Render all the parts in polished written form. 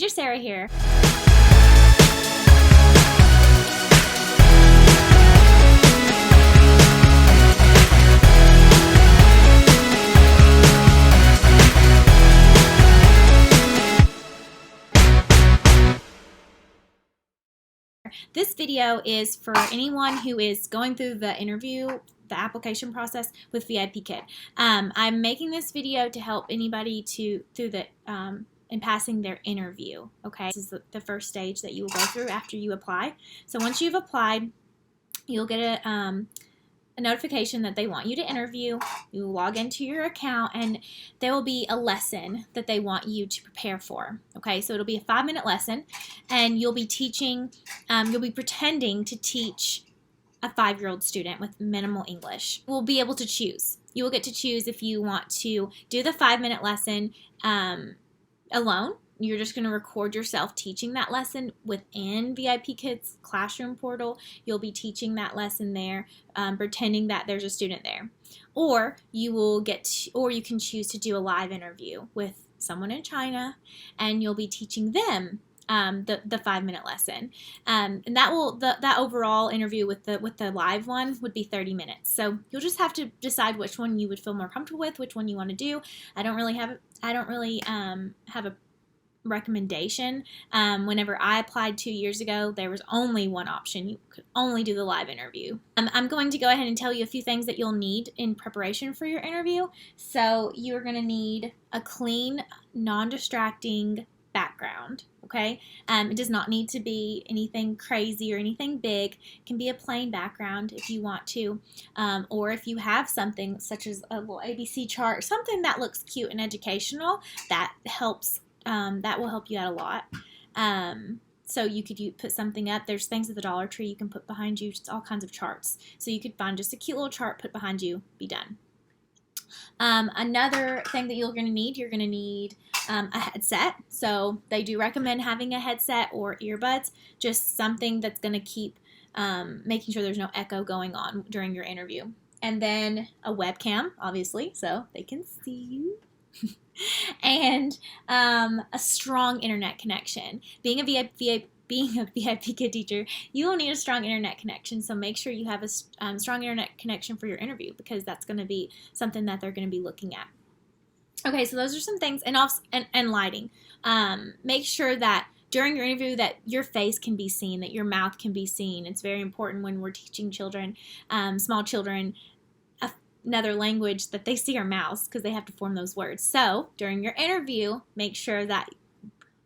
Teacher Sarah here. This video is for anyone who is going through the application process with Vipkid. I'm making this video to help anybody in passing their interview. Okay, this is the first stage that you will go through after you apply. So once you've applied, you'll get a notification that they want you to interview. You log into your account and there will be a lesson that they want you to prepare for. Okay, so it'll be a 5-minute lesson and you'll be teaching, you'll be pretending to teach a 5-year-old student with minimal English. We'll be able to choose. You will get to choose if you want to do the 5-minute lesson alone. You're just going to record yourself teaching that lesson within Vipkid's classroom portal. You'll be teaching that lesson there, pretending that there's a student there. Or you can choose to do a live interview with someone in China, and you'll be teaching them the 5-minute lesson. And that overall interview with the live one would be 30 minutes. So you'll just have to decide which one you would feel more comfortable with, which one you want to do. I don't really have a recommendation. Whenever I applied 2 years ago, there was only one option. You could only do the live interview. I'm going to go ahead and tell you a few things that you'll need in preparation for your interview. So you're going to need a clean, non-distracting background. Okay, it does not need to be anything crazy or anything big. It can be a plain background if you want to, or if you have something such as a little ABC chart, something that looks cute and educational, that helps. That will help you out a lot. So you could put something up. There's things at the Dollar Tree you can put behind you, just all kinds of charts. So you could find just a cute little chart, put behind you, be done. Another thing that you're going to need a headset. So they do recommend having a headset or earbuds, just something that's going to keep making sure there's no echo going on during your interview. And then a webcam, obviously, so they can see you. And a strong internet connection. Being a Vipkid teacher, you will need a strong internet connection, so make sure you have a strong internet connection for your interview, because that's going to be something that they're going to be looking at. Okay, so those are some things, and lighting. Make sure that during your interview that your face can be seen, that your mouth can be seen. It's very important when we're teaching children, small children, another language, that they see our mouths, because they have to form those words. So during your interview, make sure that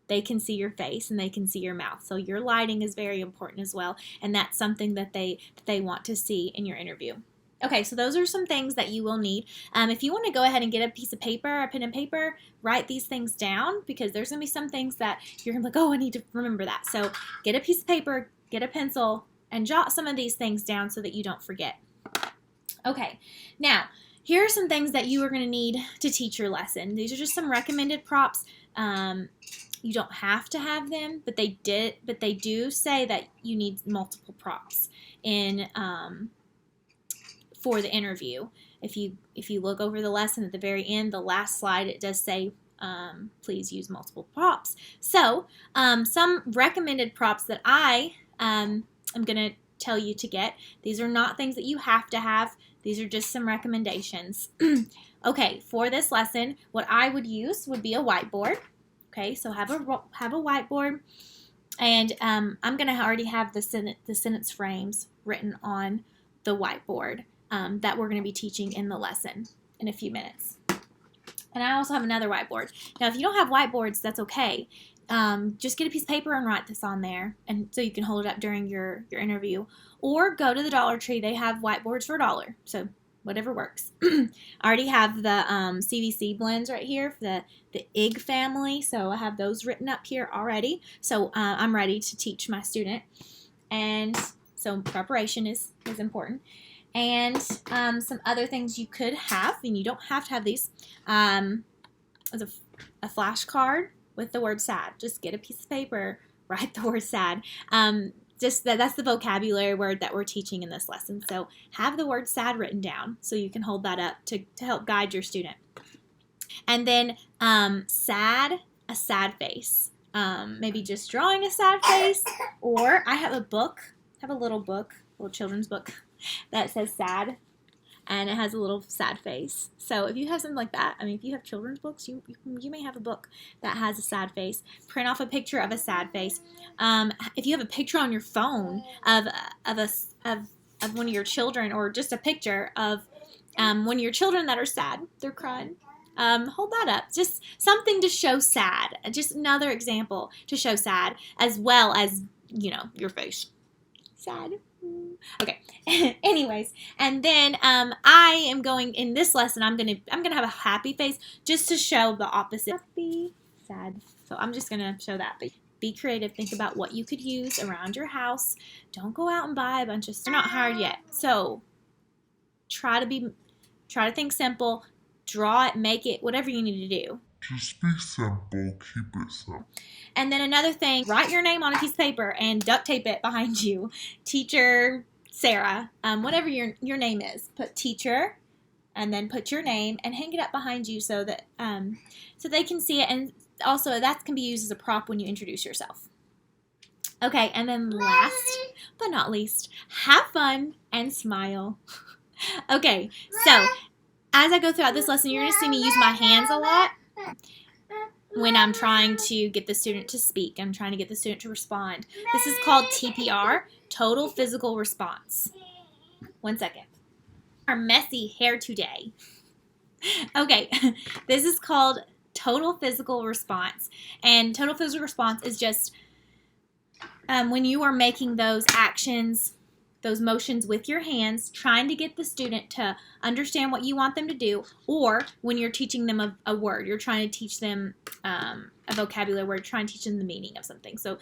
they can see your face and they can see your mouth. So your lighting is very important as well, and that's something that they want to see in your interview. Okay, so those are some things that you will need. If you want to go ahead and get a piece of paper, a pen and paper, write these things down, because there's going to be some things that you're going to be like, oh, I need to remember that. So get a piece of paper, get a pencil, and jot some of these things down so that you don't forget. Okay, now here are some things that you are going to need to teach your lesson. These are just some recommended props. You don't have to have them, but they do say that you need multiple props for the interview. If you look over the lesson at the very end, the last slide, it does say please use multiple props. So some recommended props that I am going to tell you to get. These are not things that you have to have. These are just some recommendations. Okay, for this lesson, what I would use would be a whiteboard. Okay, so have a whiteboard, and I'm going to already have the sentence frames written on the whiteboard that we're going to be teaching in the lesson in a few minutes. And I also have another whiteboard. Now, if you don't have whiteboards, that's okay. Just get a piece of paper and write this on there, and so you can hold it up during your interview. Or go to the Dollar Tree. They have whiteboards for $1, so whatever works. I already have the CVC blends right here for the IG family, so I have those written up here already. So I'm ready to teach my student, and so preparation is important. And some other things you could have, and you don't have to have these, is a flashcard with the word sad. Just get a piece of paper, write the word sad. Just that's the vocabulary word that we're teaching in this lesson. So have the word sad written down so you can hold that up to help guide your student. And then a sad face. maybe just drawing a sad face, or I have a book, a little children's book that says sad, and it has a little sad face. So if you have something like that, I mean, if you have children's books, you may have a book that has a sad face. Print off a picture of a sad face. If you have a picture on your phone of one of your children, or just a picture of one of your children that are sad, they're crying, hold that up. Just something to show sad. Just another example to show sad, as well as, your face. Sad. Okay. Anyways, and then I am going, in this lesson, I'm gonna have a happy face, just to show the opposite. Happy, sad. So I'm just gonna show that. But be creative. Think about what you could use around your house. Don't go out and buy a bunch of stuff. You're not hired yet, so try to think simple. Draw it, make it, whatever you need to do. Just be simple, keep it simple. And then another thing, write your name on a piece of paper and duct tape it behind you. Teacher Sarah, whatever your name is. Put teacher, and then put your name, and hang it up behind you so that so they can see it. And also, that can be used as a prop when you introduce yourself. Okay, and then last but not least, have fun and smile. Okay, so as I go throughout this lesson, you're going to see me use my hands a lot when I'm trying to get the student to speak. I'm trying to get the student to respond. This is called TPR, Total Physical Response. 1 second. Our messy hair today. Okay, this is called Total Physical Response. And Total Physical Response is just when you are making those actions, those motions with your hands, trying to get the student to understand what you want them to do, or when you're teaching them a word, you're trying to teach them a vocabulary word, trying to teach them the meaning of something. So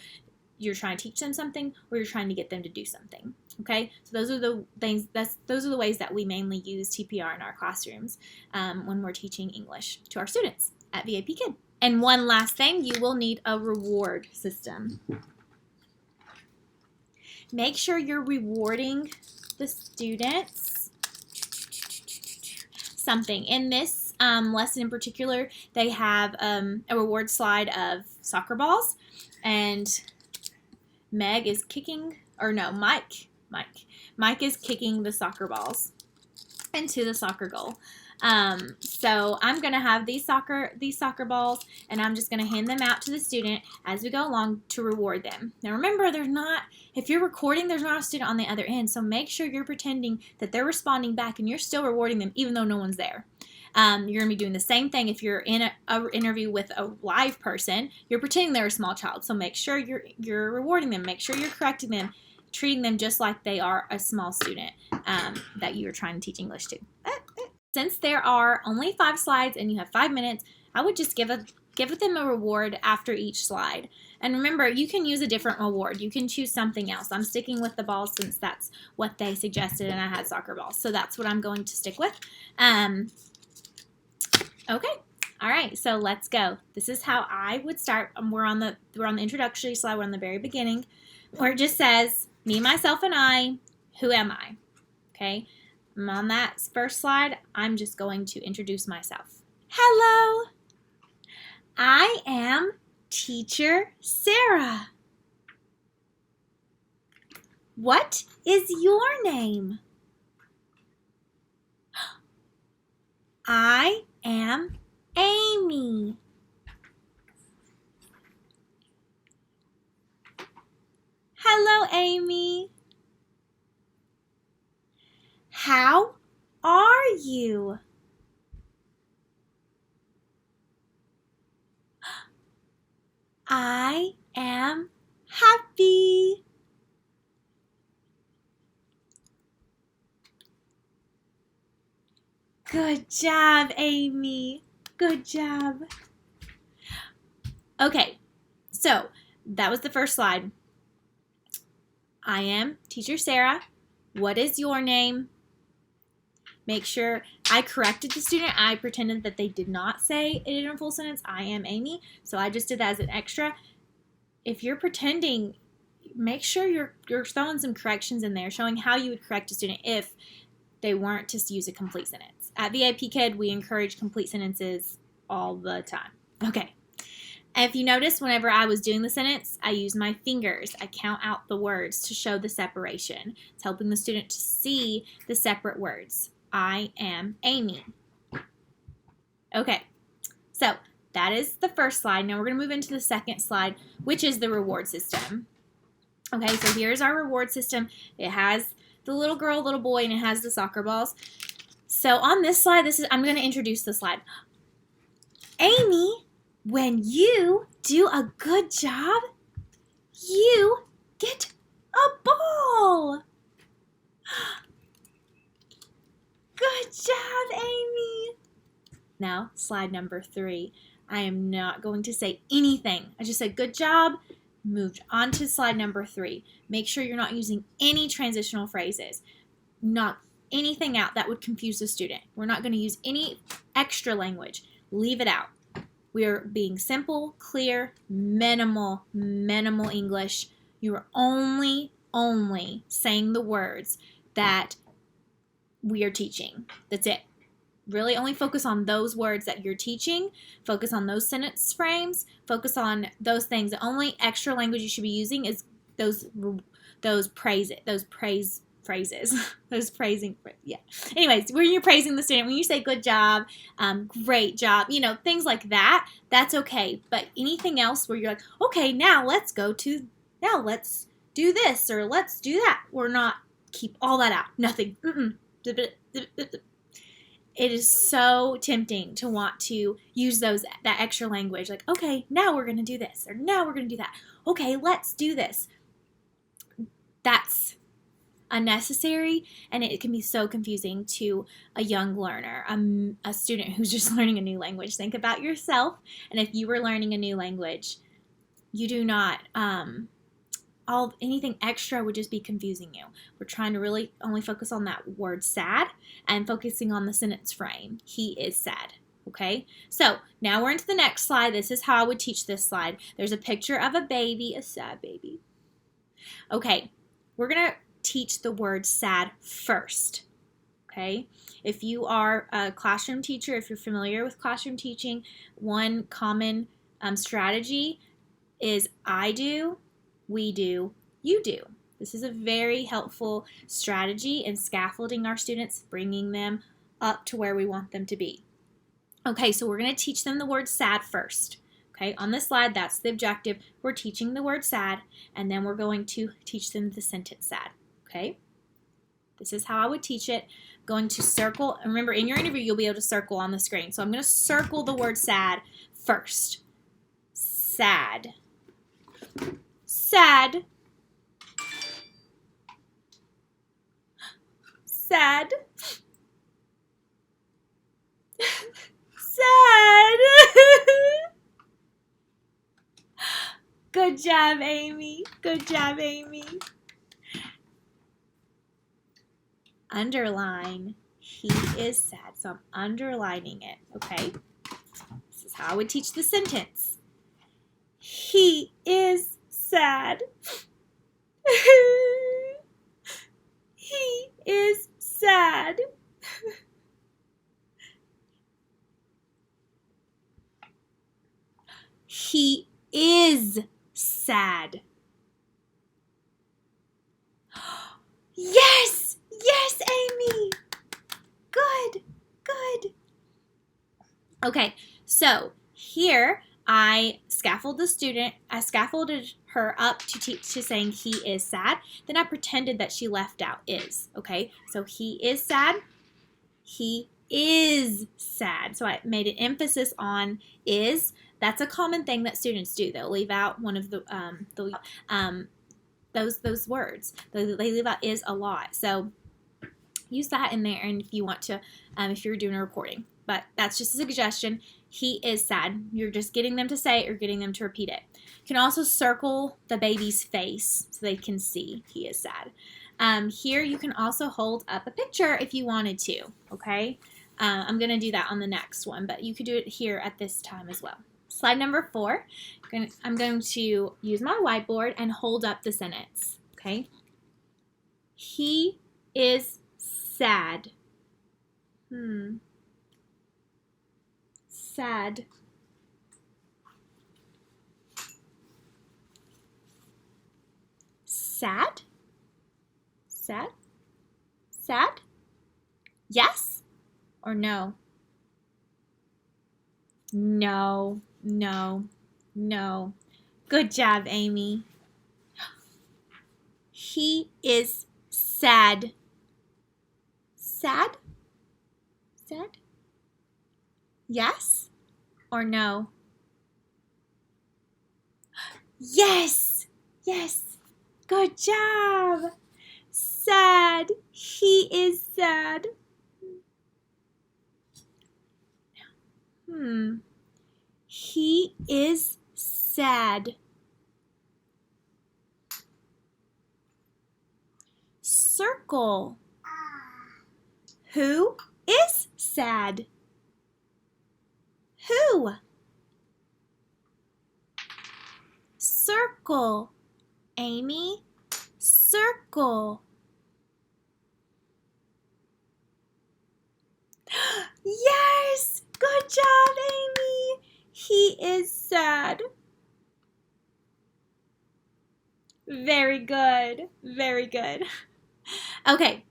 you're trying to teach them something, or you're trying to get them to do something. Okay, so those are the things. Those are the ways that we mainly use TPR in our classrooms when we're teaching English to our students at Vipkid. And one last thing, you will need a reward system. Make sure you're rewarding the students something. In this lesson in particular, they have a reward slide of soccer balls, and Meg is kicking, or no, Mike is kicking the soccer balls into the soccer goal. So I'm going to have these soccer balls, and I'm just going to hand them out to the student as we go along to reward them. Now remember, if you're recording, there's not a student on the other end, so make sure you're pretending that they're responding back and you're still rewarding them even though no one's there. You're going to be doing the same thing if you're in an interview with a live person. You're pretending they're a small child, so make sure you're rewarding them. Make sure you're correcting them, treating them just like they are a small student that you're trying to teach English to. Since there are only 5 slides and you have 5 minutes, I would just give them a reward after each slide. And remember, you can use a different reward. You can choose something else. I'm sticking with the balls since that's what they suggested, and I had soccer balls, so that's what I'm going to stick with. Okay. All right, so let's go. This is how I would start. We're on the introductory slide. We're on the very beginning, where it just says, me, myself, and I, who am I? Okay. On that first slide, I'm just going to introduce myself. Hello, I am Teacher Sarah. What is your name? I am Amy. Hello, Amy. How are you? I am happy. Good job, Amy. Good job. Okay, so that was the first slide. I am Teacher Sarah. What is your name? Make sure I corrected the student. I pretended that they did not say it in a full sentence. I am Amy. So I just did that as an extra. If you're pretending, make sure you're throwing some corrections in there, showing how you would correct a student if they weren't to use a complete sentence. At Vipkid, we encourage complete sentences all the time. Okay. If you notice, whenever I was doing the sentence, I use my fingers. I count out the words to show the separation. It's helping the student to see the separate words. I am Amy. Okay, so that is the first slide. Now we're going to move into the second slide, which is the reward system. Okay, so here's our reward system. It has the little girl, little boy, and it has the soccer balls. So on this slide, I'm going to introduce the slide. Amy, when you do a good job, you get a ball. Good job, Amy. Now, slide number 3. I am not going to say anything. I just said good job. Moved on to slide number 3. Make sure you're not using any transitional phrases. Knock anything out that would confuse the student. We're not going to use any extra language. Leave it out. We are being simple, clear, minimal English. You are only saying the words that we are teaching. That's it. Really only focus on those words that you're teaching. Focus on those sentence frames. Focus on those things. The only extra language you should be using is those praise phrases. Those praising, yeah. Anyways, when you're praising the student, when you say good job, great job, things like that, that's okay. But anything else where you're like, okay, now let's do this or let's do that. We're not, keep all that out. Nothing. It is so tempting to want to use that extra language. Like, okay, now we're going to do this, or now we're going to do that. Okay, let's do this. That's unnecessary, and it can be so confusing to a young learner, a student who's just learning a new language. Think about yourself, and if you were learning a new language, you do not, anything extra would just be confusing you. We're trying to really only focus on that word sad and focusing on the sentence frame. He is sad. Okay, so now we're into the next slide. This is how I would teach this slide. There's a picture of a baby, a sad baby. Okay, we're going to teach the word sad first. Okay, if you are a classroom teacher, if you're familiar with classroom teaching, one common strategy is I do, we do, you do. This is a very helpful strategy in scaffolding our students, bringing them up to where we want them to be. Okay, so we're going to teach them the word sad first. Okay, on this slide, that's the objective. We're teaching the word sad, and then we're going to teach them the sentence sad. Okay, this is how I would teach it. Going to circle, and remember in your interview, you'll be able to circle on the screen. So I'm going to circle the word sad first. Sad. Sad. Sad. Sad. Good job, Amy. Good job, Amy. Underline. He is sad. So I'm underlining it, okay? This is how I would teach the sentence. He is sad. He is sad. He is sad. Yes! Yes, Amy! Good, good. Okay, so here I scaffolded her up to saying he is sad. Then I pretended that she left out is, okay? So he is sad. He is sad. So I made an emphasis on is. That's a common thing that students do. They'll leave out one of those words. They leave out is a lot. So use that in there, and if you want to, if you're doing a recording. But that's just a suggestion. He is sad. You're just getting them to say it or getting them to repeat it. You can also circle the baby's face so they can see he is sad. Here you can also hold up a picture if you wanted to, okay? I'm going to do that on the next one, but you could do it here at this time as well. Slide number 4, I'm going to use my whiteboard and hold up the sentence, okay? He is sad. Sad. Sad? Sad? Sad? Yes or no? No, no, no. Good job, Amy. He is sad. Sad? Sad? Yes or no? Yes! Yes! Good job! Sad. He is sad. He is sad. Circle. Who is sad? Who? Circle. Amy, circle. Yes! Good job, Amy. He is sad. Very good. Very good. Okay.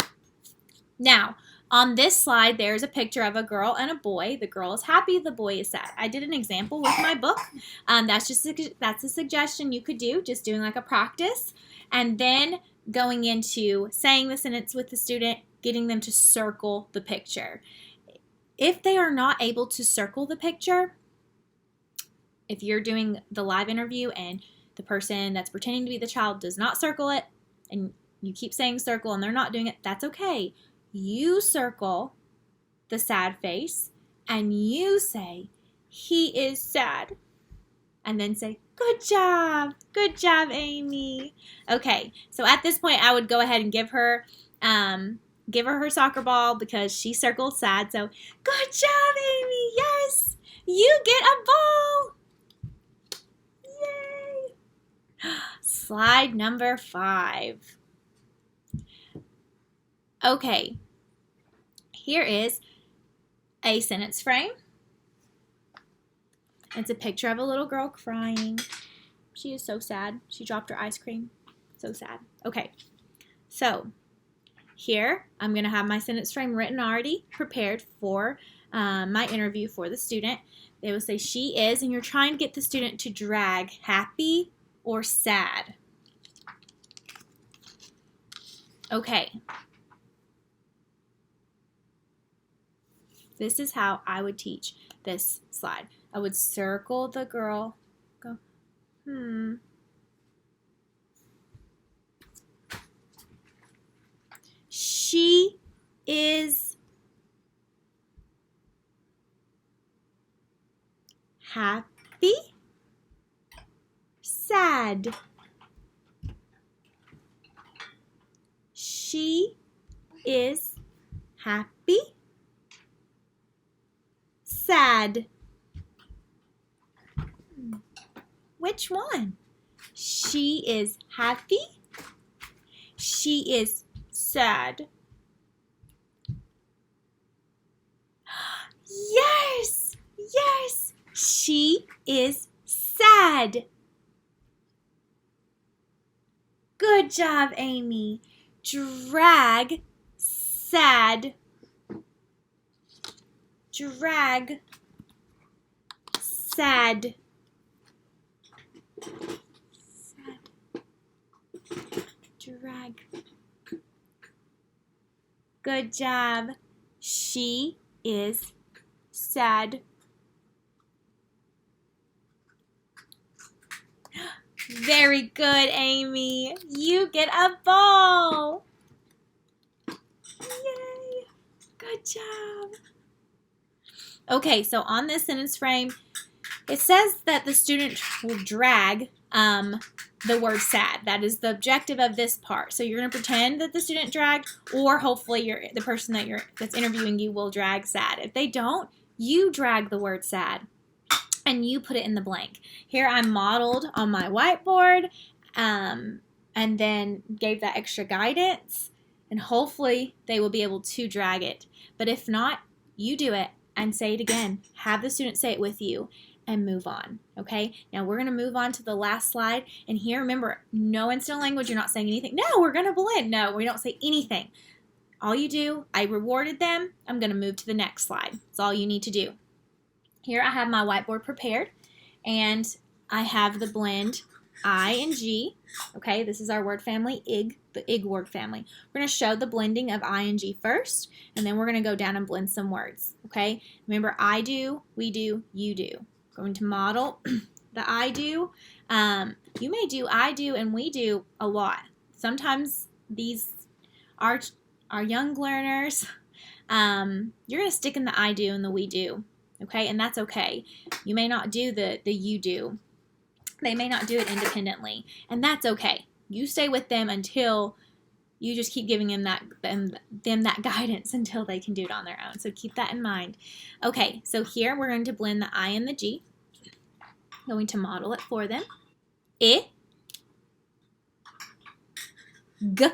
Now, on this slide, there's a picture of a girl and a boy. The girl is happy. The boy is sad. I did an example with my book. That's a suggestion you could do, just doing like a practice. And then going into saying the sentence with the student, getting them to circle the picture. If they are not able to circle the picture, if you're doing the live interview and the person that's pretending to be the child does not circle it, and you keep saying circle and they're not doing it, that's okay. You circle the sad face and you say, he is sad. And then say, good job, Amy. Okay, so at this point I would go ahead and give her her soccer ball because she circled sad. So, good job, Amy. Yes, you get a ball. Yay. Slide number 5. Okay, here is a sentence frame. It's a picture of a little girl crying. She is so sad. She dropped her ice cream. So sad. Okay, so here I'm going to have my sentence frame written already, prepared for my interview for the student. They will say she is, and you're trying to get the student to drag happy or sad. Okay. This is how I would teach this slide. I would circle the girl, go, She is happy, sad. She is happy, sad. Which one? She is happy. She is sad. Yes! Yes! She is sad. Good job, Amy. Drag sad. Drag sad. Sad. Drag. Good job. She is sad. Very good, Amy. You get a ball. Yay. Good job. Okay, so on this sentence frame, it says that the student will drag the word sad. That is the objective of this part. So you're going to pretend that the student dragged, or hopefully the person that's interviewing you will drag sad. If they don't, you drag the word sad and you put it in the blank. Here I modeled on my whiteboard and then gave that extra guidance, and hopefully they will be able to drag it. But if not, you do it and say it again. Have the student say it with you. and move on. Okay, now we're going to move on to the last slide. And here, remember, no incidental language. You're not saying anything. No, we're going to blend. No, we don't say anything. All you do, I rewarded them. I'm going to move to the next slide. That's all you need to do. Here I have my whiteboard prepared, and I have the blend I and G. Okay, this is our word family, IG, the IG word family. We're going to show the blending of I and G first, and then we're going to go down and blend some words. Okay, remember, I do, we do, you do. Going to model the I do. You may do I do and we do a lot. Sometimes these are young learners. You're going to stick in the I do and the we do. Okay, and that's okay. You may not do the you do. They may not do it independently, and that's okay. You stay with them until you just keep giving them that guidance until they can do it on their own. So keep that in mind. Okay, so here we're going to blend the I and the G. Going to model it for them. I, G,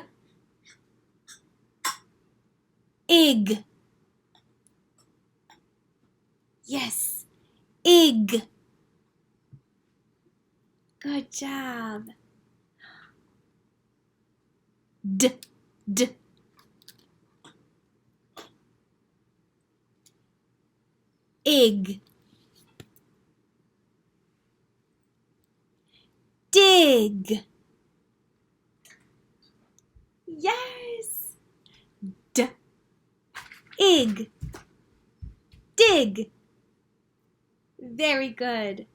ig. Yes, ig. Good job. D, d. Ig. Dig. Yes. D, ig. Dig. Very good.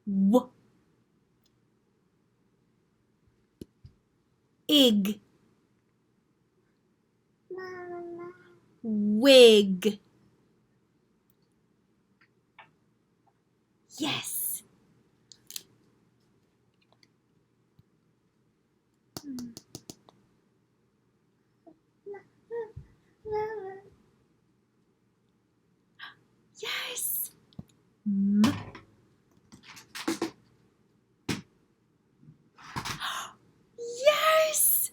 W, ig. Wig. Yes. Yes. M. Yes.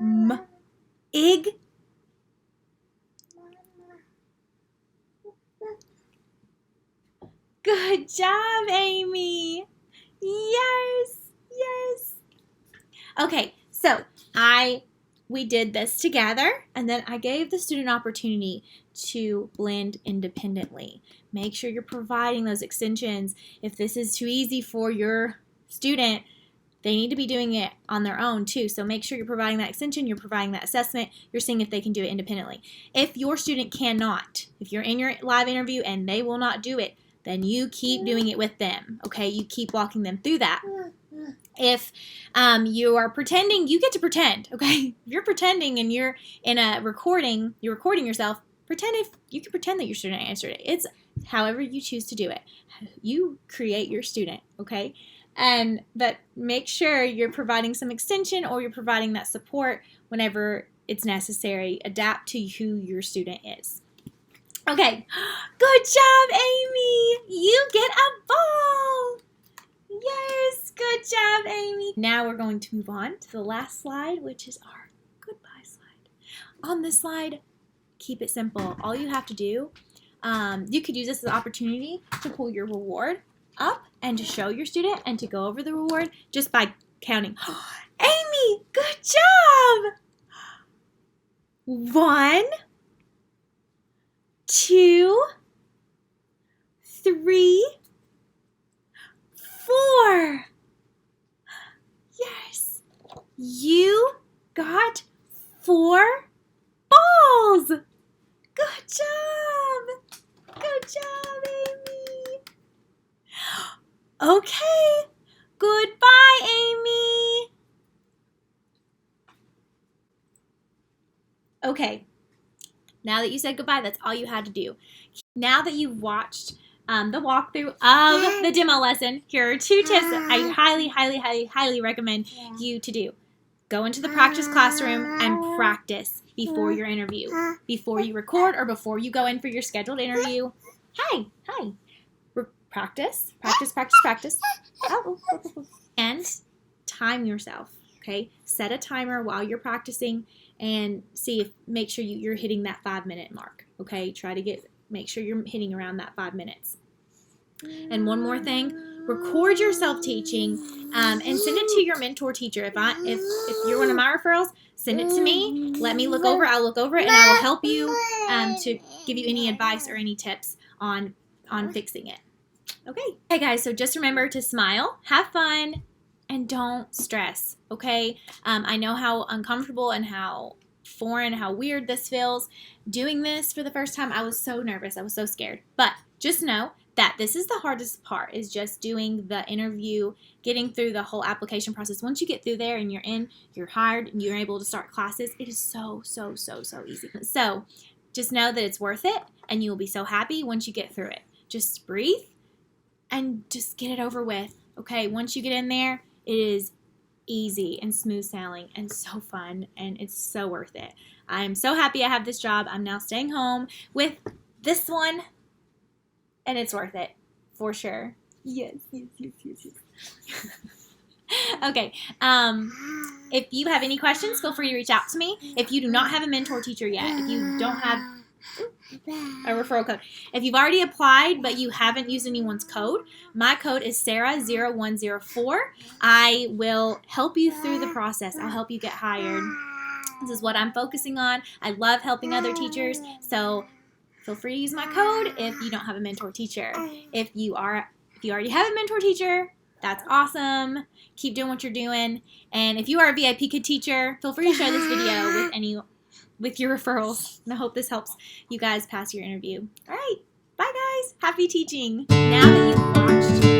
M. Ig. Good job, Amy. Yes. Yes. Okay, so we did this together, and then I gave the student opportunity to blend independently. Make sure you're providing those extensions. If this is too easy for your student, they need to be doing it on their own too. So make sure you're providing that extension, you're providing that assessment, you're seeing if they can do it independently. If your student cannot, if you're in your live interview and they will not do it, then you keep doing it with them, okay? You keep walking them through that. If you are pretending, you get to pretend, okay? If you're pretending and you're in a recording, you're recording yourself, you can pretend that your student answered it. It's however you choose to do it. You create your student, okay? But make sure you're providing some extension or you're providing that support whenever it's necessary. Adapt to who your student is. Okay, good job, Amy. You get a ball. Yes, good job, Amy. Now we're going to move on to the last slide, which is our goodbye slide. On this slide, keep it simple. All you have to do, you could use this as an opportunity to pull your reward up and to show your student and to go over the reward just by counting. Amy, good job. 1, 2, 3, 4. Yes, you got 4 balls. Good job. Good job, Amy. Okay, goodbye, Amy. Okay, now that you said goodbye, that's all you had to do. Now that you've watched the walkthrough of the demo lesson, here are 2 tips that I highly, highly, highly, highly recommend you to do. Go into the practice classroom and practice before your interview, before you record or before you go in for your scheduled interview. Hi. Practice. Oh. And time yourself, okay? Set a timer while you're practicing and make sure you're hitting that 5-minute mark, okay? Try to get make sure you're hitting around that 5 minutes. And one more thing, record yourself teaching and send it to your mentor teacher. If you're one of my referrals, send it to me. Let me look over. I'll look over it, and I will help you to give you any advice or any tips on fixing it. Okay. Hey guys, so just remember to smile, have fun, and don't stress, okay? I know how uncomfortable and how foreign, how weird this feels. Doing this for the first time, I was so nervous. I was so scared. But just know that this is the hardest part, is just doing the interview, getting through the whole application process. Once you get through there and you're in, you're hired, and you're able to start classes, it is so easy. So just know that it's worth it, and you'll be so happy once you get through it. Just breathe and just get it over with, okay? Once you get in there, it is easy and smooth sailing and so fun, and it's so worth it. I'm so happy I have this job. I'm now staying home with this one, and it's worth it for sure. Yes. Okay. If you have any questions, feel free to reach out to me. If you do not have a mentor teacher yet, if you don't have a referral code, if you've already applied but you haven't used anyone's code, my code is Sarah0104. I will help you through the process. I'll help you get hired. This is what I'm focusing on. I love helping other teachers, so feel free to use my code if you don't have a mentor teacher. If you already have a mentor teacher, that's awesome. Keep doing what you're doing. And if you are a VIP Kid teacher, feel free to share this video with your referrals. And I hope this helps you guys pass your interview. All right. Bye, guys. Happy teaching. Now that you've watched